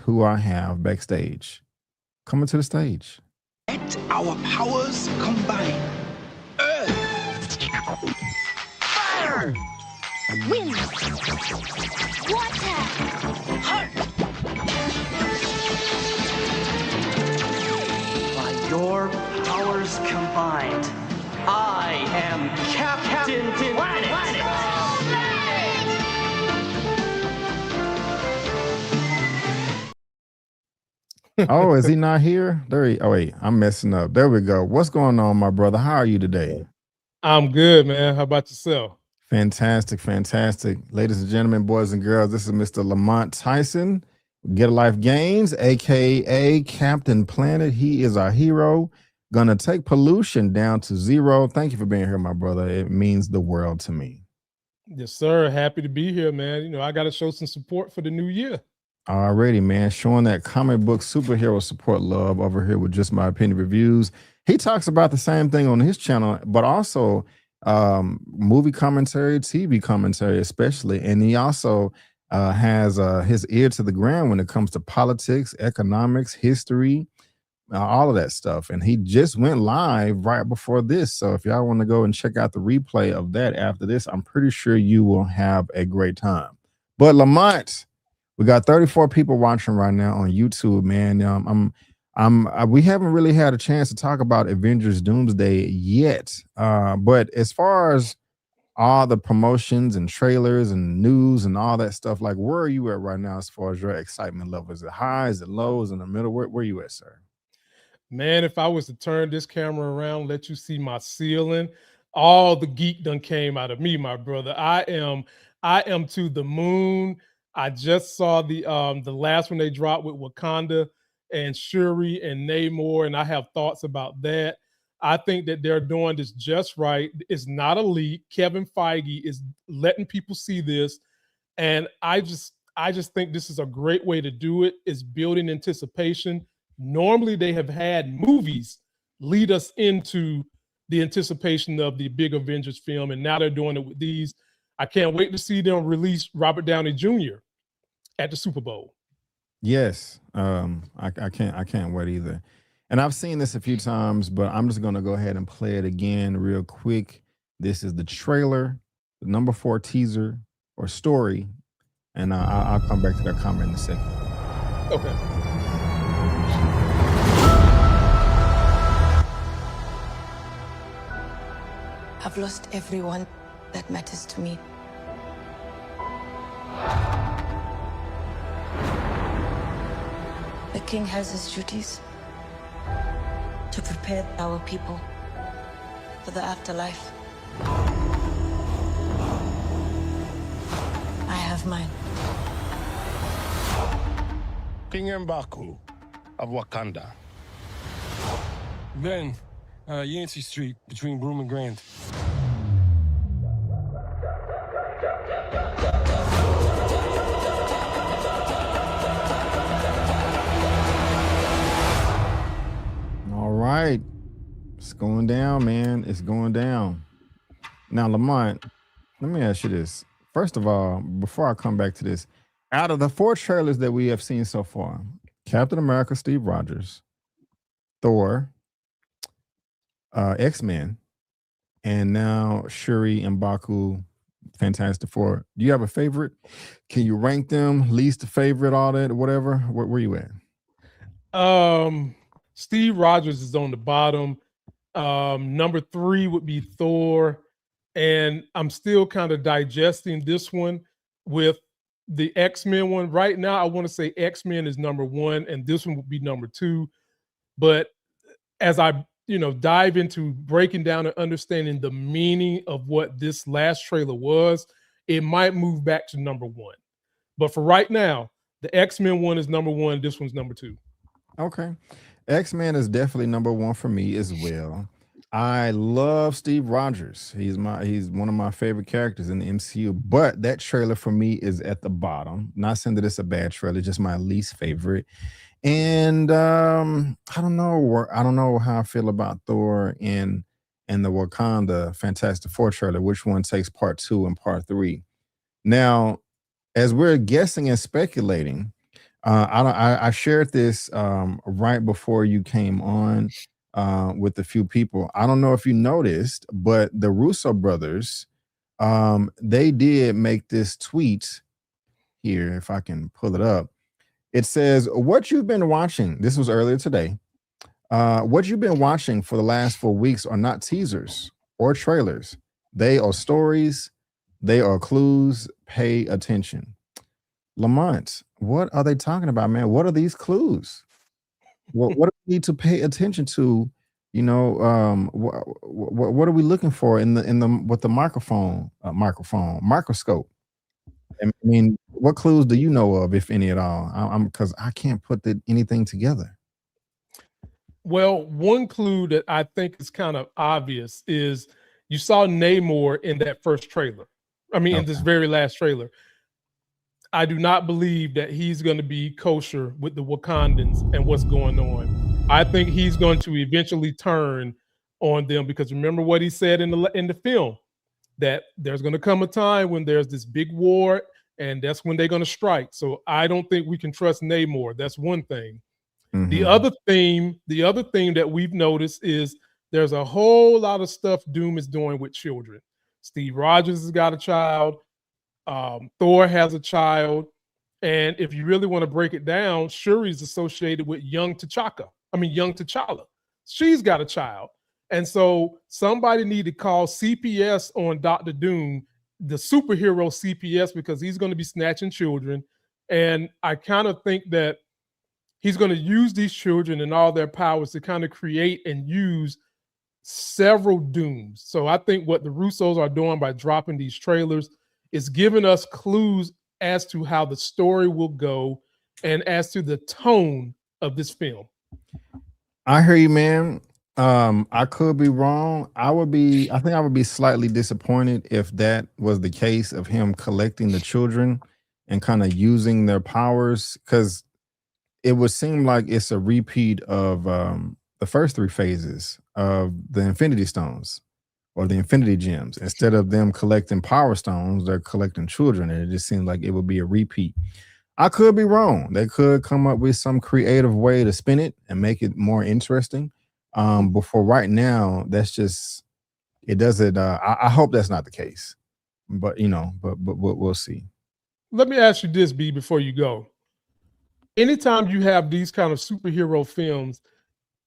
who I have backstage. Coming to the stage. Let our powers combine. Earth, fire, Wind, water, heart. By your powers combined, I am Captain Planet. Oh, is he not here? Oh, wait, I'm messing up. There we go. What's going on, my brother? How are you today? I'm good, man. How about yourself? Fantastic, fantastic. Ladies and gentlemen, boys and girls, this is Mr. Lamont Tyson, Get a Life Games, aka Captain Planet. He is our hero. Gonna take pollution down to zero. Thank you for being here, my brother. It means the world to me. Yes, sir. Happy to be here, man. You know, I got to show some support for the new year. Alrighty, man. Showing that comic book superhero support love over here with Just My Opinion Reviews. He talks about the same thing on his channel, but also movie commentary, TV commentary, especially. And he also has his ear to the ground when it comes to politics, economics, history, all of that stuff. And he just went live right before this. So if y'all want to go and check out the replay of that after this, I'm pretty sure you will have a great time. But Lamont, we got 34 people watching right now on YouTube, man. We haven't really had a chance to talk about Avengers Doomsday yet. But as far as all the promotions and trailers and news and all that stuff, like, where are you at right now as far as your excitement level? Is it high? Is it low? Is it in the middle? Where are you at, sir? Man, if I was to turn this camera around, let you see my ceiling, all the geek done came out of me, my brother. I am to the moon. I just saw the last one they dropped with Wakanda and Shuri and Namor, and I have thoughts about that. I think that they're doing this just right. It's not a leak. Kevin Feige is letting people see this, and I just think this is a great way to do it. It's building anticipation. Normally, they have had movies lead us into the anticipation of the big Avengers film, and now they're doing it with these. I can't wait to see them release Robert Downey Jr. at the Super Bowl. Yes, I can't wait either. And I've seen this a few times, but I'm just gonna go ahead and play it again real quick. This is the trailer, the number 4 teaser or story, and I'll come back to that comment in a second. Okay. I've lost everyone that matters to me. The king has his duties to prepare our people for the afterlife. I have mine. King M'Baku of Wakanda. Ben, Yancey Street between Broome and Grand. All right. It's going down, man. It's going down. Now, Lamont, let me ask you this. First of all, before I come back to this, out of the 4 trailers that we have seen so far, Captain America, Steve Rogers, Thor, X-Men, and now Shuri and M'Baku, Fantastic Four. Do you have a favorite? Can you rank them? Least favorite, all that, whatever? Where you at? Steve Rogers is on the bottom. Number 3 would be Thor. And I'm still kind of digesting this one with the X-Men one. Right now, I want to say X-Men is number 1, and this one would be number 2. But as I dive into breaking down and understanding the meaning of what this last trailer was, it might move back to number 1. But for right now, the X-Men one is number 1. This one's number 2. Okay. X-Men is definitely number 1 for me as well. I love Steve Rogers. He's one of my favorite characters in the MCU, but that trailer for me is at the bottom. Not saying that it's a bad trailer, just my least favorite. And I don't know how I feel about Thor and the Wakanda Fantastic Four trailer, which one takes part 2 and part 3. Now, as we're guessing and speculating, I shared this right before you came on with a few people. I don't know if you noticed, but the Russo brothers, they did make this tweet here. If I can pull it up, it says, "What you've been watching." This was earlier today. What you've been watching for the last 4 weeks are not teasers or trailers. They are stories. They are clues. Pay attention. Lamont, what are they talking about, man? What are these clues? What do we need to pay attention to? What are we looking for in the with the microscope? I mean, what clues do you know of, if any at all? I'm because I can't put anything together. Well, one clue that I think is kind of obvious is you saw Namor in that first trailer. I mean, in this Okay. very last trailer. I do not believe that he's going to be kosher with the Wakandans and what's going on. I think he's going to eventually turn on them because remember what he said in the film, that there's going to come a time when there's this big war and that's when they're going to strike. So I don't think we can trust Namor. That's one thing. The Mhm. other thing that we've noticed is there's a whole lot of stuff Doom is doing with children. Steve Rogers has got a child. Thor has a child, and if you really want to break it down, Shuri's associated with young T'Challa. She's got a child, and so somebody need to call CPS on Doctor Doom, the superhero CPS, because he's going to be snatching children, and I kind of think that he's going to use these children and all their powers to kind of create and use several Dooms. So I think what the Russos are doing by dropping these trailers is giving us clues as to how the story will go and as to the tone of this film. I hear you, man. I could be wrong. I think I would be slightly disappointed if that was the case of him collecting the children and kind of using their powers, because it would seem like it's a repeat of the first three phases of the Infinity Stones or the Infinity Gems. Instead of them collecting Power Stones, they're collecting children, and it just seems like it would be a repeat. I could be wrong. They could come up with some creative way to spin it and make it more interesting. But for right now, that's just it doesn't. I hope that's not the case. But but we'll see. Let me ask you this, B, before you go. Anytime you have these kind of superhero films,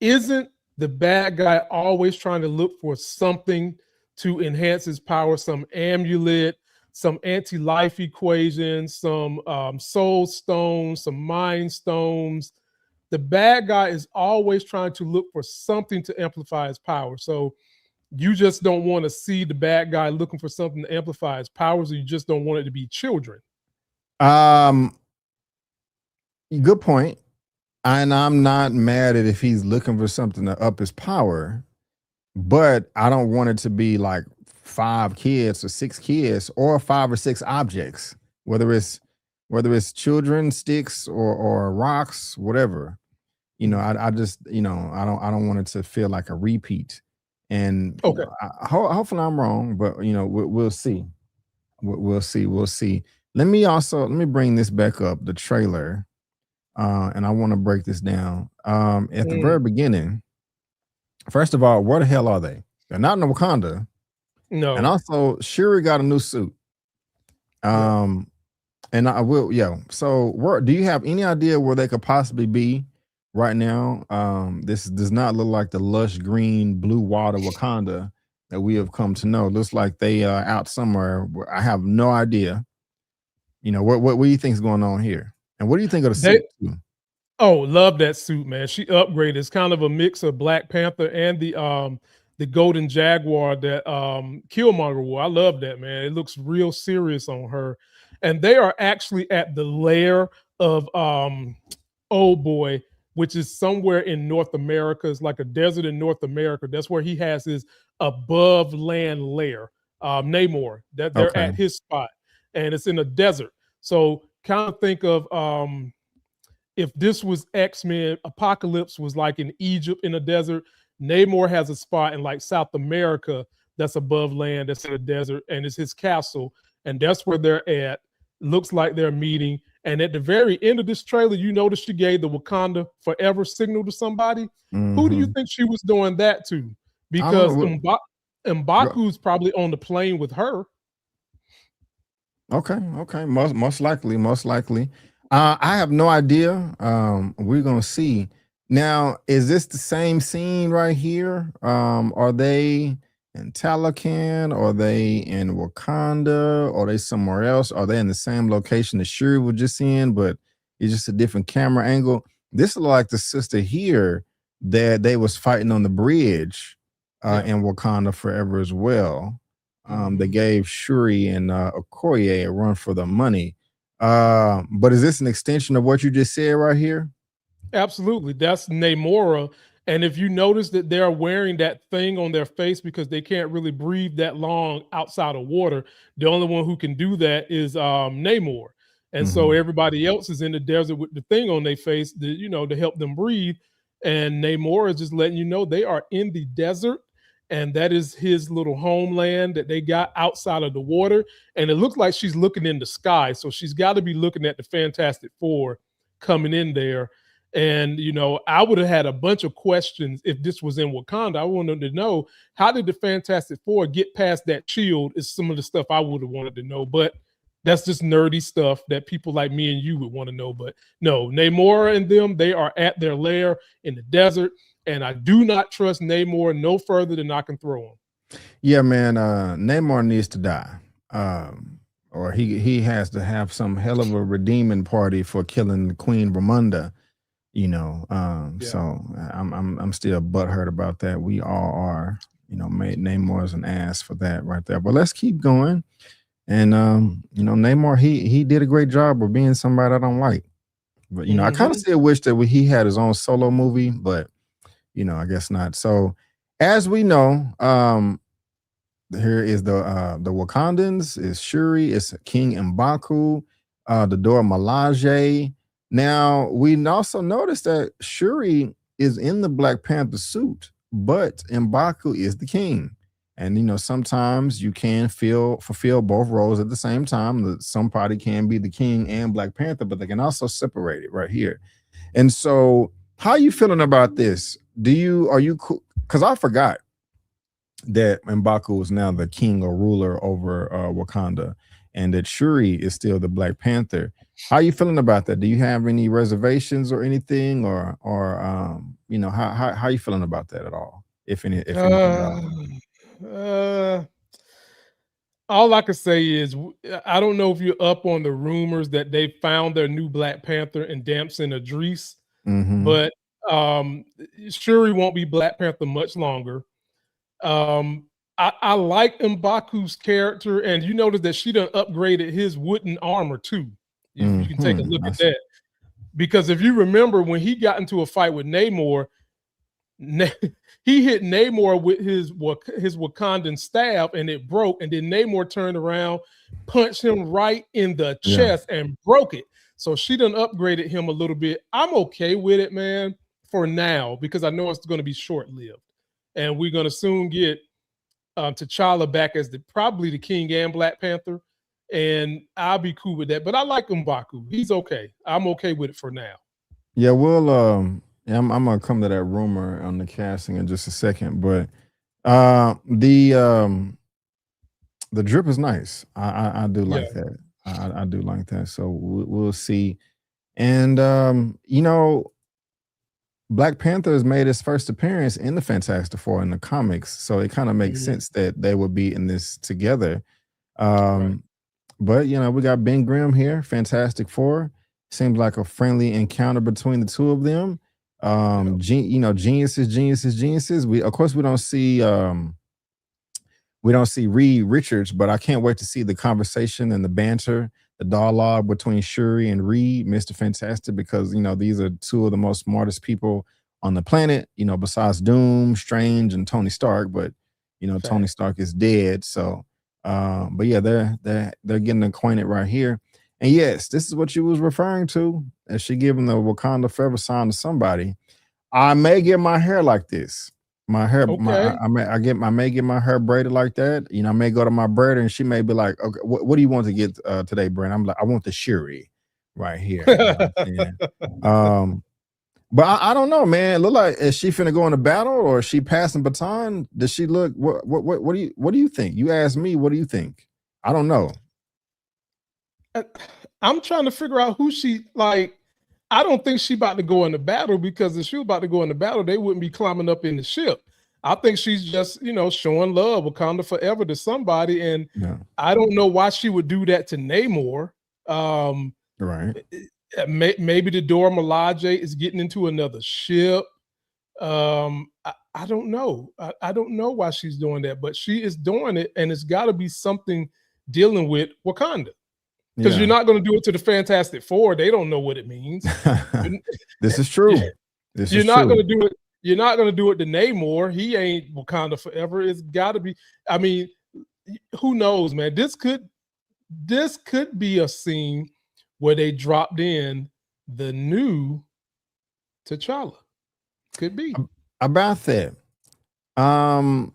isn't the bad guy always trying to look for something to enhance his power, some amulet, some anti-life equation, some soul stones, some mind stones? The bad guy is always trying to look for something to amplify his power. So you just don't want to see the bad guy looking for something to amplify his powers, or you just don't want it to be children. Um, Good point. And I'm not mad at if he's looking for something to up his power, but I don't want it to be like 5 kids or 6 kids or 5 or 6 objects, whether it's children, sticks, or rocks, whatever. I just I don't want it to feel like a repeat. And Okay. hopefully I'm wrong, but we'll see. We'll see. We'll see. Let me bring this back up, the trailer, and I want to break this down. At the very beginning, first of all, where the hell are they? They're not in Wakanda. No. And also, Shuri got a new suit. And I will, yeah. So, do you have any idea where they could possibly be right now? This does not look like the lush green, blue water Wakanda that we have come to know. It looks like they are out somewhere. I have no idea. What do you think is going on here? And what do you think of the suit? Oh, love that suit, man. She upgraded. It's kind of a mix of Black Panther and the Golden Jaguar that Killmonger wore. I love that, man. It looks real serious on her. And they are actually at the lair of Old Boy, which is somewhere in North America. It's like a desert in North America. That's where he has his above land lair. Namor. That they're Okay. at his spot. And it's in a desert. So kind of think of if this was X-Men, Apocalypse was like in Egypt in a desert. Namor has a spot in like South America that's above land, that's in a desert, and it's his castle, and that's where they're at. Looks like they're meeting, And at the very end of this trailer, you notice she gave the Wakanda forever signal to somebody. Who do you Mhm. think she was doing that to? I don't Because know. Go- M'Baku's probably on the plane with her. Okay, okay. Most likely, most likely. I have no idea. We're gonna see. Now, is this the same scene right here? Are they in Talakan? Are they in Wakanda? Are they somewhere else? Are they in the same location that Shuri was just in, but it's just a different camera angle? This look like the sister here that they was fighting on the bridge Yeah. in Wakanda forever as well. They Mhm. gave Shuri and Okoye a run for the money. But is this an extension of what you just said right here? Absolutely. That's Namora. And if you notice that they're wearing that thing on their face because they can't really breathe that long outside of water, the only one who can do that is Namor. And so Mhm. everybody else is in the desert with the thing on their face to, to help them breathe. And Namor is just letting you know they are in the desert. And that is his little homeland that they got outside of the water. And it looks like she's looking in the sky. So she's got to be looking at the Fantastic Four coming in there. And I would have had a bunch of questions if this was in Wakanda. I wanted to know, how did the Fantastic Four get past that shield? Is some of the stuff I would have wanted to know, but that's just nerdy stuff that people like me and you would want to know. But no, Namor and them, they are at their lair in the desert, and I do not trust Namor no further than I can throw him. Yeah, man. Namor needs to die, or he has to have some hell of a redeeming party for killing Queen Ramonda. Yeah. So I'm still butthurt about that. We all are. Made Namor's an ass for that right there. But let's keep going. And Namor, he did a great job of being somebody I don't like. But I kind of Hmm. still wish that he had his own solo movie, but I guess not. So as we know, here is the Wakandans, is Shuri, it's King M'Baku, the Dora Milaje. Now we also notice that Shuri is in the Black Panther suit, but M'Baku is the king. And sometimes you can fulfill both roles at the same time. That somebody can be the king and Black Panther, but they can also separate it right here. And so, how are you feeling about this? Are you cool? Because I forgot that M'Baku is now the king or ruler over Wakanda, and that Shuri is still the Black Panther. How are you feeling about that? Do you have any reservations or anything, or how are you feeling about that at all, if anything at Uh, all? uh, all I can say is I don't know if you're up on the rumors that they found their new Black Panther in Damson Idris, Mm-hmm. but um, Shuri won't be Black Panther much longer. Um, I like M'Baku's character, and you notice that she done upgraded his wooden armor too. If you can take a look I at see. that, because if you remember when he got into a fight with Namor, he hit Namor with his Wakandan staff, and it broke. And then Namor turned around, punched him right in the Yeah. chest, and broke it. So she done upgraded him a little bit. I'm okay with it, man, for now, because I know it's going to be short lived, and we're going to soon get T'Challa back as probably the King and Black Panther, and I'll be cool with that. But I like M'Baku. He's okay. I'm okay with it for now. Yeah, we'll yeah, I'm gonna come to that rumor on the casting in just a second, but uh the um the drip is nice. I do Yeah. like that. I do like that. So we'll see. And Black Panther has made his first appearance in the Fantastic Four in the comics, so it kind of makes Mhm. sense that they would be in this together. Right. Um, but we got Ben Grimm here, Fantastic Four. Seems like a friendly encounter between the two of them. Yeah. Geniuses, geniuses, geniuses. We of course we don't see Reed Richards, but I can't wait to see the conversation and the banter, the dialogue between Shuri and Reed, Mr. Fantastic, because these are two of the most smartest people on the planet, besides Doom, Strange, and Tony Stark. But Tony Fact. Stark is dead. So but yeah, they're getting acquainted right here. And yes, this is what you was referring to as she giving the Wakanda forever sign to somebody. I may get my hair like this. My hair, Okay. I may get my hair braided like that. I may go to my braider and she may be like, okay, what do you want to get today, Brent? I'm like, I want the Shuri. right here. You know what I'm saying? But I don't know, man. Look like is she finna go into battle or is she passing baton? Does she look what do you think? You asked me, what do you think? I don't know. I'm trying to figure out who she like. I don't think she about to go into battle because if she was about to go into battle, they wouldn't be climbing up in the ship. I think she's just, showing love, Wakanda forever to somebody. And Yeah. I don't know why she would do that to Namor. Right. Maybe the Dora Milaje is getting into another ship. I don't know. I don't know why she's doing that, but she is doing it, and it's got to be something dealing with Wakanda. Because you're not going to do it to the Fantastic Four. They don't know what it means. This is true. You're not going to do it. You're not going to do it to Namor. He ain't Wakanda forever. It's got to be. I mean, who knows, man? This could be a scene where they dropped in the new T'Challa. Could be about that. I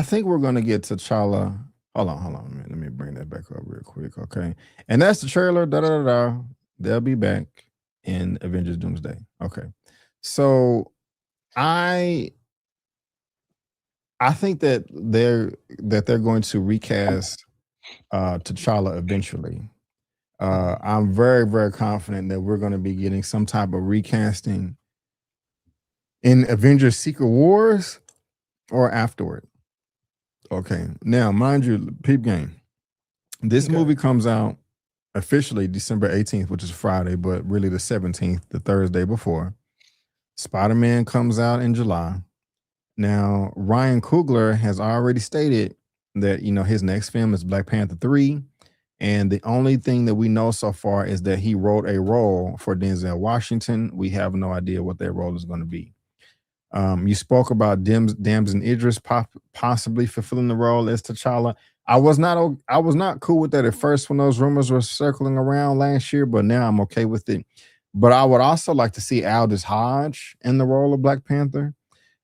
think we're gonna get T'Challa. Hold on. Let me bring that back up real quick. Okay. And that's the trailer. They'll be back in Avengers Doomsday. Okay. So I think that they're going to recast T'Challa eventually. I'm very, very confident that we're going to be getting some type of recasting in Avengers Secret Wars or afterward. Okay. Now, mind you, peep game. This movie comes out officially December 18th, which is Friday, but really the 17th, the Thursday before. Spider-Man comes out in July. Now, Ryan Coogler has already stated that, his next film is Black Panther 3. And the only thing that we know so far is that he wrote a role for Denzel Washington. We have no idea what that role is going to be. You spoke about Damson Idris possibly fulfilling the role as T'Challa. I was not cool with that at first when those rumors were circling around last year, but now I'm okay with it. But I would also like to see Aldous Hodge in the role of Black Panther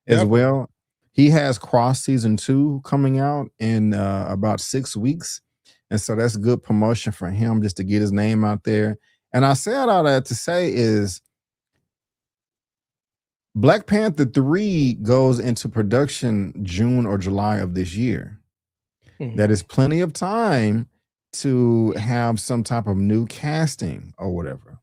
as well. He has Cross season 2 coming out in about 6 weeks. And so that's good promotion for him just to get his name out there. And I said all that to say is Black Panther 3 goes into production June or July of this year. That is plenty of time to have some type of new casting or whatever.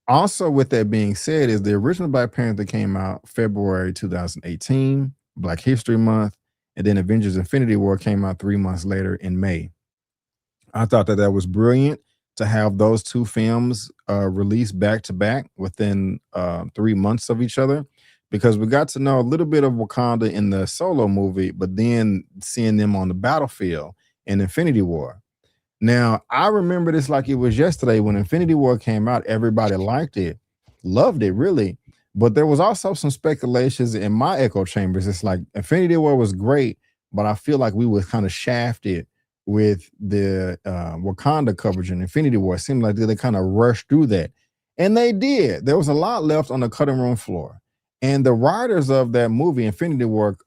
Also, with that being said, is the original Black Panther came out February 2018, Black History Month, and then Avengers Infinity War came out 3 months later in May. I thought that was brilliant to have those two films released back to back within 3 months of each other, because we got to know a little bit of Wakanda in the Solo movie, but then seeing them on the battlefield in Infinity War. Now, I remember this like it was yesterday when Infinity War came out. Everybody liked it, loved it, really. But there was also some speculations in my echo chambers. It's like Infinity War was great, but I feel like we were kind of shafted with the Wakanda coverage in Infinity War. It seemed like they kind of rushed through that. And they did. There was a lot left on the cutting room floor. And the writers of that movie, Infinity War,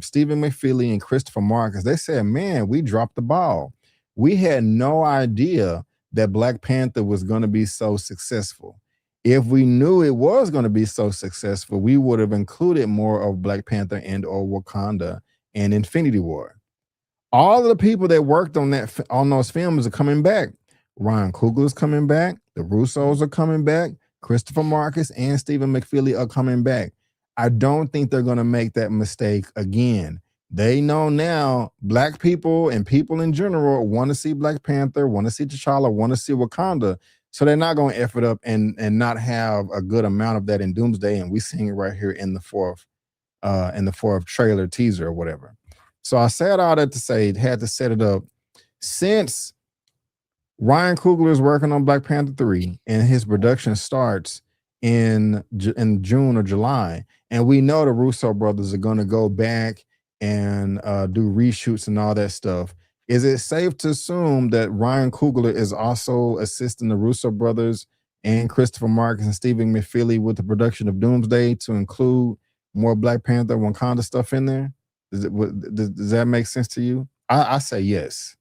Stephen McFeely and Christopher Marcus, they said, man, we dropped the ball. We had no idea that Black Panther was going to be so successful. If we knew it was going to be so successful, we would have included more of Black Panther and or Wakanda and Infinity War. All of the people that worked on those films are coming back. Ryan Coogler is coming back. The Russos are coming back. Christopher Marcus and Stephen McFeely are coming back. I don't think they're going to make that mistake again. They know now Black people and people in general want to see Black Panther, want to see T'Challa, want to see Wakanda. So they're not going to F it up and not have a good amount of that in Doomsday. And we're seeing it right here in the fourth trailer teaser or whatever. So I said all that to say, had to set it up. Since Ryan Coogler is working on Black Panther 3 and his production starts in June or July, and we know the Russo brothers are going to go back and do reshoots and all that stuff, is it safe to assume that Ryan Coogler is also assisting the Russo brothers and Christopher Marcus and Stephen McFeely with the production of Doomsday to include more Black Panther Wakanda stuff in there? Does that make sense to you? I say yes.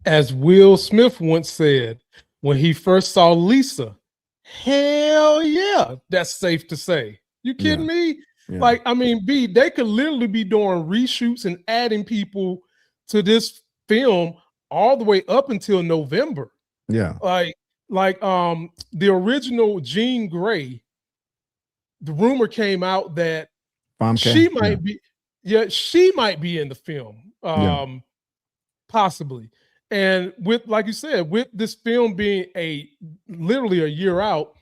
As Will Smith once said when he first saw Lisa, hell yeah, that's safe to say. You kidding me? Yeah. Like, I mean, B, they could literally be doing reshoots and adding people to this film all the way up until November. Yeah. Like the original Jean Grey, the rumor came out that she might be, she might be in the film. Possibly. And with, like you said, with this film being literally a year out,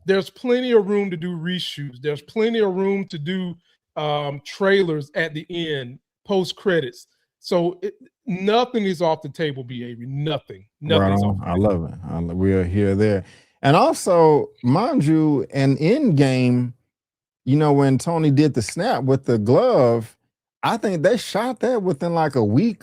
there's plenty of room to do reshoots. There's plenty of room to do trailers at the end, post credits. So nothing is off the table, Avery. Nothing. Nothing is off the table. I love it. We're here there. And also, mind you, an end game, you know, when Tony did the snap with the glove, I think they shot that within like a week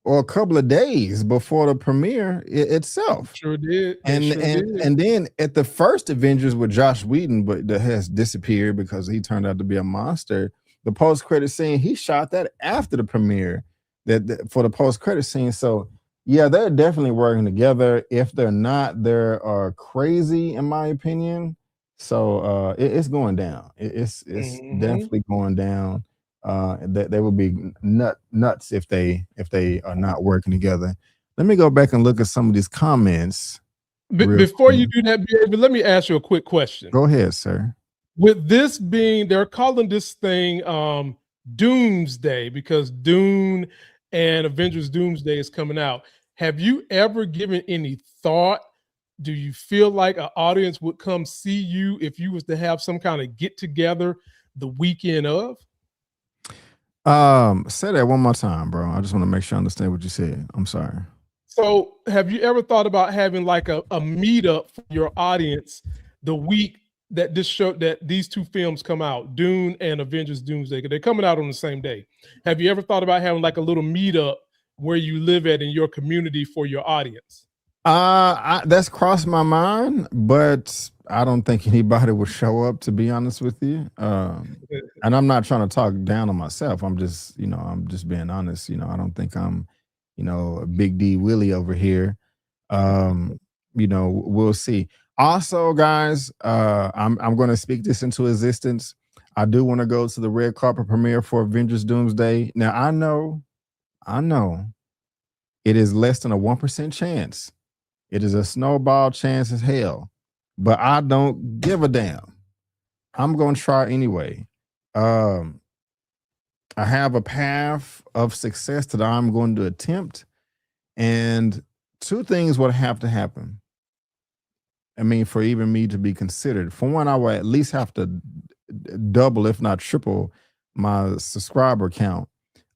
or a couple of days before the premiere itself. Sure did. And then at the first Avengers with Josh Whedon, but that has disappeared because he turned out to be a monster. The post-credit scene, he shot that after the premiere that for the post-credit scene. So yeah, they're definitely working together. If they're not, they are crazy, in my opinion. So it's going down. It's definitely going down. That they would be nuts if they are not working together. Let me go back and look at some of these comments. Before you do that, Avery, let me ask you a quick question. Go ahead, sir. With this being, they're calling this thing Doomsday because Dune and Avengers Doomsday is coming out. Have you ever given any thought? Do you feel like an audience would come see you if you was to have some kind of get together the weekend of? Say that one more time, bro. I just want to make sure I understand what you said. I'm sorry. So have you ever thought about having like a meetup for your audience the week that these two films come out, Dune and Avengers Doomsday? They're coming out on the same day. Have you ever thought about having like a little meetup where you live at in your community for your audience? That's crossed my mind, but I don't think anybody would show up, to be honest with you. And I'm not trying to talk down on myself. I'm just being honest. I don't think I'm, a big D Willie over here. We'll see. Also, guys, I'm going to speak this into existence. I do want to go to the red carpet premiere for Avengers Doomsday. Now, I know it is less than a 1% chance. It is a snowball chance as hell, but I don't give a damn. I'm going to try anyway. I have a path of success that I'm going to attempt, and two things would have to happen. I mean, for even me to be considered. For one, I would at least have to double, if not triple, my subscriber count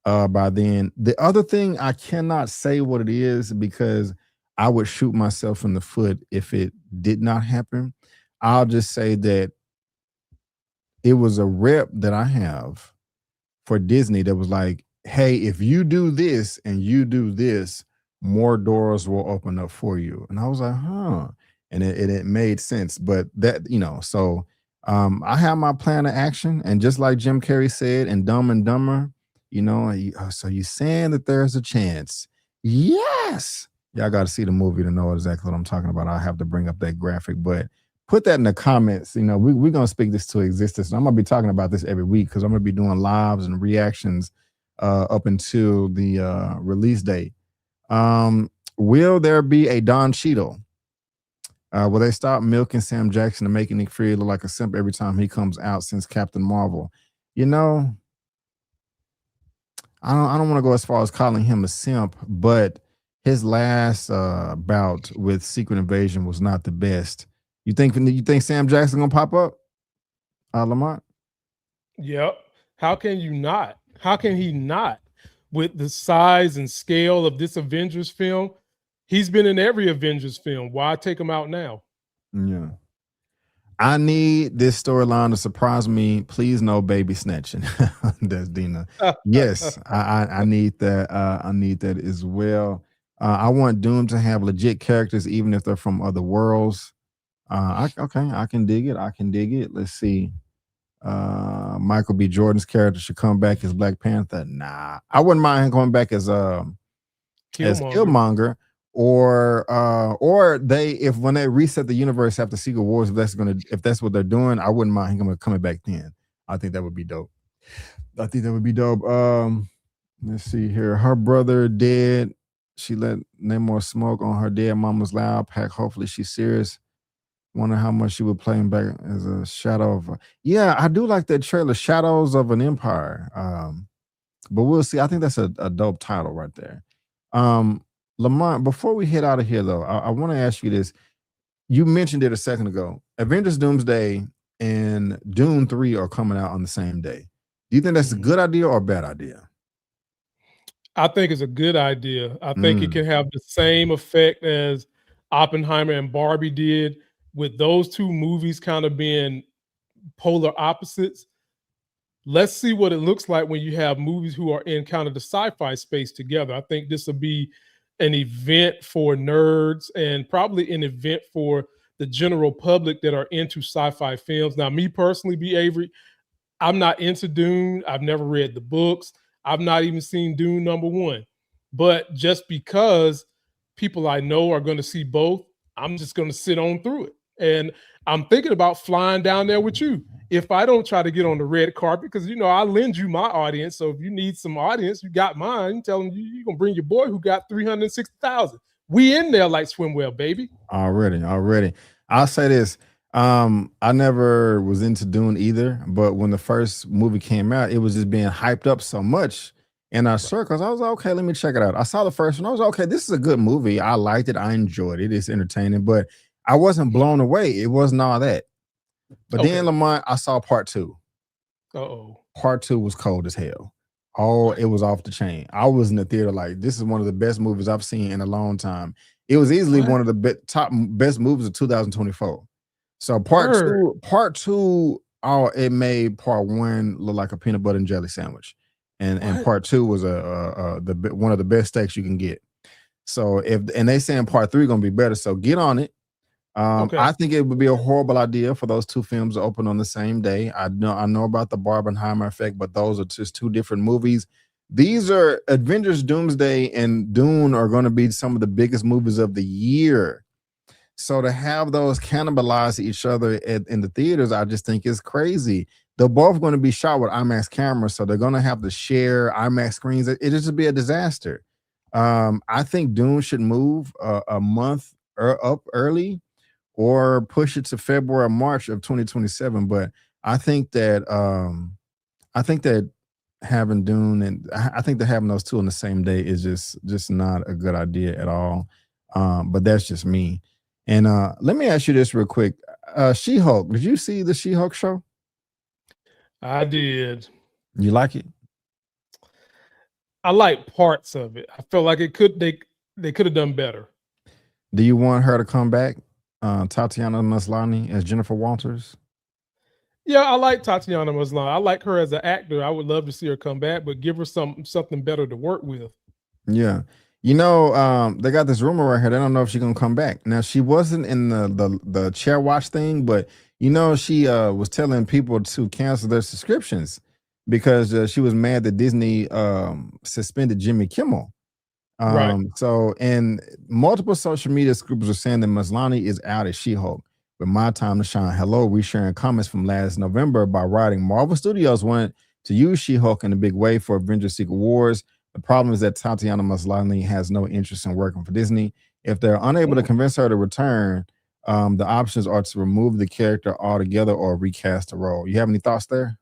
by then. The other thing, I cannot say what it is because I would shoot myself in the foot if it did not happen. I'll just say that it was a rep that I have for Disney that was like, hey, if you do this and you do this, more doors will open up for you. And I was like, huh. And it made sense. But that, so I have my plan of action. And just like Jim Carrey said in Dumb and Dumber, so you saying that there's a chance? Yes. Y'all got to see the movie to know exactly what I'm talking about. I'll have to bring up that graphic, but put that in the comments. We're going to speak this to existence. And I'm going to be talking about this every week because I'm going to be doing lives and reactions up until the release date. Will there be a Don Cheadle? Will they stop milking Sam Jackson and making Nick Fury look like a simp every time he comes out since Captain Marvel? I don't want to go as far as calling him a simp, but his last bout with Secret Invasion was not the best. You think Sam Jackson gonna pop up, Lamont? Yep. How can you not? How can he not? With the size and scale of this Avengers film, he's been in every Avengers film. Why take him out now? Yeah. I need this storyline to surprise me. Please, no baby snatching. That's Dina. Yes, I need that. I need that as well. I want Doom to have legit characters, even if they're from other worlds. I can dig it. I can dig it. Let's see. Michael B. Jordan's character should come back as Black Panther. Nah, I wouldn't mind him coming back as Killmonger, or they if when they reset the universe after Secret Wars, if that's what they're doing, I wouldn't mind him coming back then. I think that would be dope. I think that would be dope. Let's see here. Her brother dead. She let Namor smoke on her dead mama's loud pack. Hopefully she's serious. Wonder how much she would play him back as a shadow of. Yeah, I do like that trailer, Shadows of an Empire. But we'll see. I think that's a dope title right there. Lamont, before we head out of here, though, I want to ask you this. You mentioned it a second ago. Avengers Doomsday and Dune 3 are coming out on the same day. Do you think that's a good idea or a bad idea? I think it's a good idea. I think it Mm. can have the same effect as Oppenheimer and Barbie did, with those two movies kind of being polar opposites. Let's see what it looks like when you have movies who are in kind of the sci-fi space together. I think this will be an event for nerds and probably an event for the general public that are into sci-fi films. Now, me personally, B. Avery, I'm not into Dune. I've never read the books. I've not even seen Dune #1. But just because people I know are going to see both, I'm just going to sit on through it. And I'm thinking about flying down there with you. If I don't try to get on the red carpet, because I lend you my audience. So if you need some audience, you got mine. Tell them you're gonna bring your boy who got 360,000. We in there like swim well, baby. Already. I'll say this. I never was into Dune either, but when the first movie came out, it was just being hyped up so much in our circles. I was like, okay, let me check it out. I saw the first one. I was like, okay, this is a good movie. I liked it. I enjoyed it. It's entertaining, but I wasn't blown away. It wasn't all that. But Okay. then Lamont, I saw part 2. Uh-oh. Part 2 was cold as hell. Oh, it was off the chain. I was in the theater like, this is one of the best movies I've seen in a long time. It was easily What? one of the top best movies of 2024. So Word. part two, oh, it made part 1 look like a peanut butter and jelly sandwich, and What? part 2 was one of the best steaks you can get. So and they saying part 3 gonna be better. So get on it. Okay. I think it would be a horrible idea for those two films to open on the same day. I know about the Barbenheimer effect, but those are just two different movies. These are Avengers Doomsday and Dune are going to be some of the biggest movies of the year. So to have those cannibalize each other in the theaters, I just think is crazy. They're both going to be shot with IMAX cameras, so they're going to have to share IMAX screens. It just be a disaster. I think Dune should move a month up early or push it to February or March of 2027. But I think that having Dune and I think that having those two on the same day is just not a good idea at all. But that's just me. And let me ask you this real quick. She-Hulk, did you see the She-Hulk show? I did. You like it? I like parts of it. I felt like they could have done better. Do you want her to come back? Tatiana Maslany as Jennifer Walters? Yeah, I like Tatiana Maslany. I like her as an actor. I would love to see her come back, but give her something better to work with. Yeah. They got this rumor right here. They don't know if she's gonna come back. Now, she wasn't in the chair watch thing, but she was telling people to cancel their subscriptions because she was mad that Disney suspended Jimmy Kimmel. Right. So, and multiple social media groups are saying that Maslany is out as She-Hulk. But my time to shine. Hello, we sharing comments from last November by writing Marvel Studios wanted to use She-Hulk in a big way for Avengers Secret Wars. The problem is that Tatiana Maslany has no interest in working for Disney. If they're unable to convince her to return, the options are to remove the character altogether or recast the role. You have any thoughts there?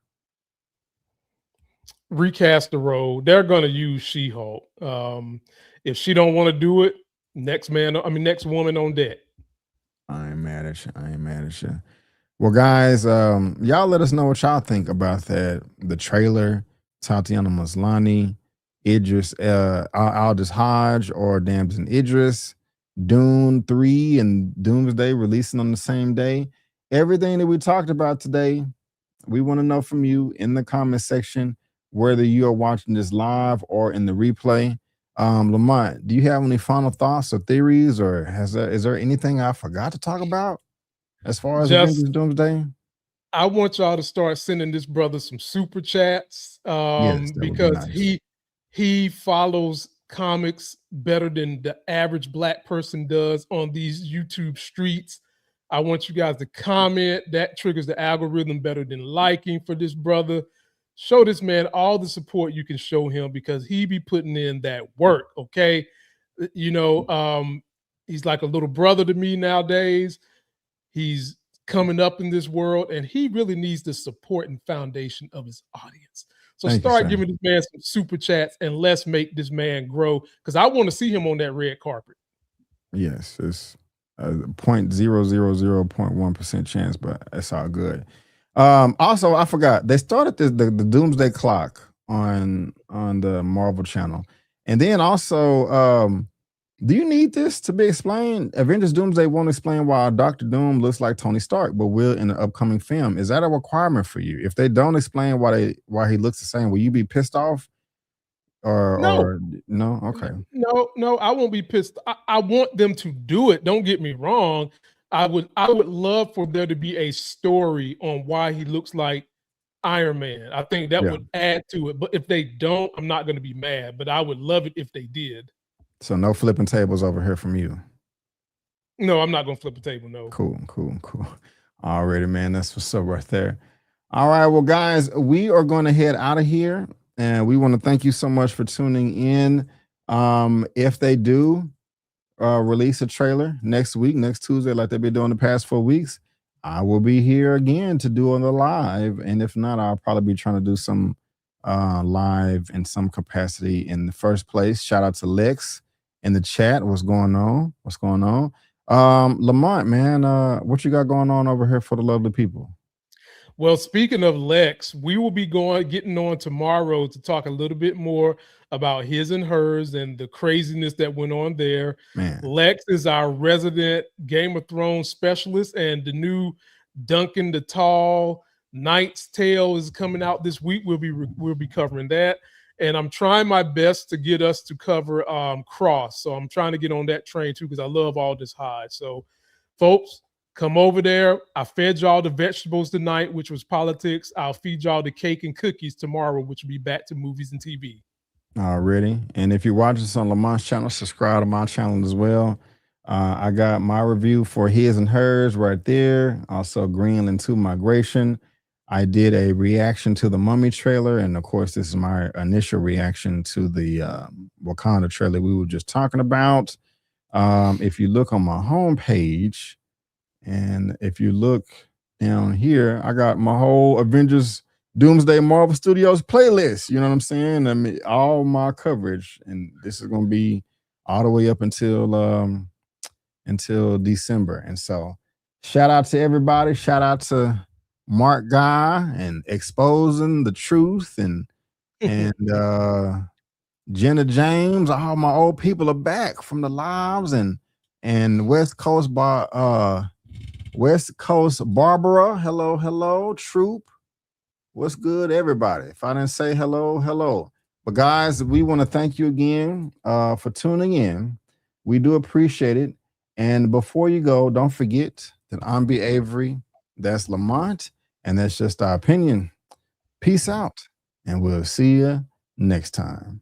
Recast the role. They're going to use She-Hulk. If she don't want to do it, next woman on deck. I ain't mad at you. Well, guys, y'all let us know what y'all think about that. The trailer, Tatiana Maslany, Idris, Aldous Hodge, or Damson Idris, Dune 3 and Doomsday releasing on the same day. Everything that we talked about today, we want to know from you in the comment section, whether you are watching this live or in the replay. Lamont, do you have any final thoughts or theories, or is there anything I forgot to talk about as far as Avengers Doomsday? I want y'all to start sending this brother some super chats Yes, that would be because nice. he follows comics better than the average black person does on these YouTube streets. I want you guys to comment. That triggers the algorithm better than liking for this brother. Show this man all the support you can show him because he be putting in that work, okay? You know, he's like a little brother to me nowadays. He's coming up in this world, and he really needs the support and foundation of his audience. So Thank you, start sir. giving this man some super chats, and let's make this man grow because I want to see him on that red carpet. Yes, it's a 0.0001% chance, but it's all good. Also, I forgot they started the Doomsday Clock on the Marvel channel, and then also, do you need this to be explained? Avengers Doomsday won't explain why Doctor Doom looks like Tony Stark, but will in the upcoming film. Is that a requirement for you? If they don't explain why he looks the same, will you be pissed off? No. Or no? Okay. No, I won't be pissed. I want them to do it. Don't get me wrong. I would love for there to be a story on why he looks like Iron Man. I think that Yeah. would add to it. But if they don't, I'm not going to be mad. But I would love it if they did. So no flipping tables over here from you. No, I'm not going to flip a table. No. Cool. Alrighty, man. That's what's up right there. All right, well, guys, we are going to head out of here, and we want to thank you so much for tuning in. If they do release a trailer next week, next Tuesday, like they've been doing the past 4 weeks, I will be here again to do on the live. And if not, I'll probably be trying to do some live in some capacity in the first place. Shout out to Lex in the chat. What's going on? Lamont, man, what you got going on over here for the lovely people? Well, speaking of Lex, we will be getting on tomorrow to talk a little bit more about his and hers and the craziness that went on there. Man. Lex is our resident Game of Thrones specialist, and the new Duncan the Tall Knight's Tale is coming out this week. We'll be covering that, and I'm trying my best to get us to cover Cross. So I'm trying to get on that train too because I love all this high. So, folks, come over there. I fed y'all the vegetables tonight, which was politics. I'll feed y'all the cake and cookies tomorrow, which will be back to movies and TV. Already. And if you're watching this on Lamont's channel, subscribe to my channel as well. I got my review for his and hers right there. Also, Greenland 2 Migration. I did a reaction to the Mummy trailer. And of course, this is my initial reaction to the Wakanda trailer we were just talking about. If you look on my homepage, and if you look down here, I got my whole Avengers Doomsday Marvel Studios playlist. You know what I'm saying? I mean, all my coverage, and this is going to be all the way up until December. And so, shout out to everybody. Shout out to Mark Guy and exposing the truth, and Jenna James. All my old people are back from the lives, and West Coast Barbara, hello, Troop. What's good, everybody? If I didn't say hello. But guys, we want to thank you again for tuning in. We do appreciate it. And before you go, don't forget that I'm B. Avery, that's Lamont, and that's just our opinion. Peace out, and we'll see you next time.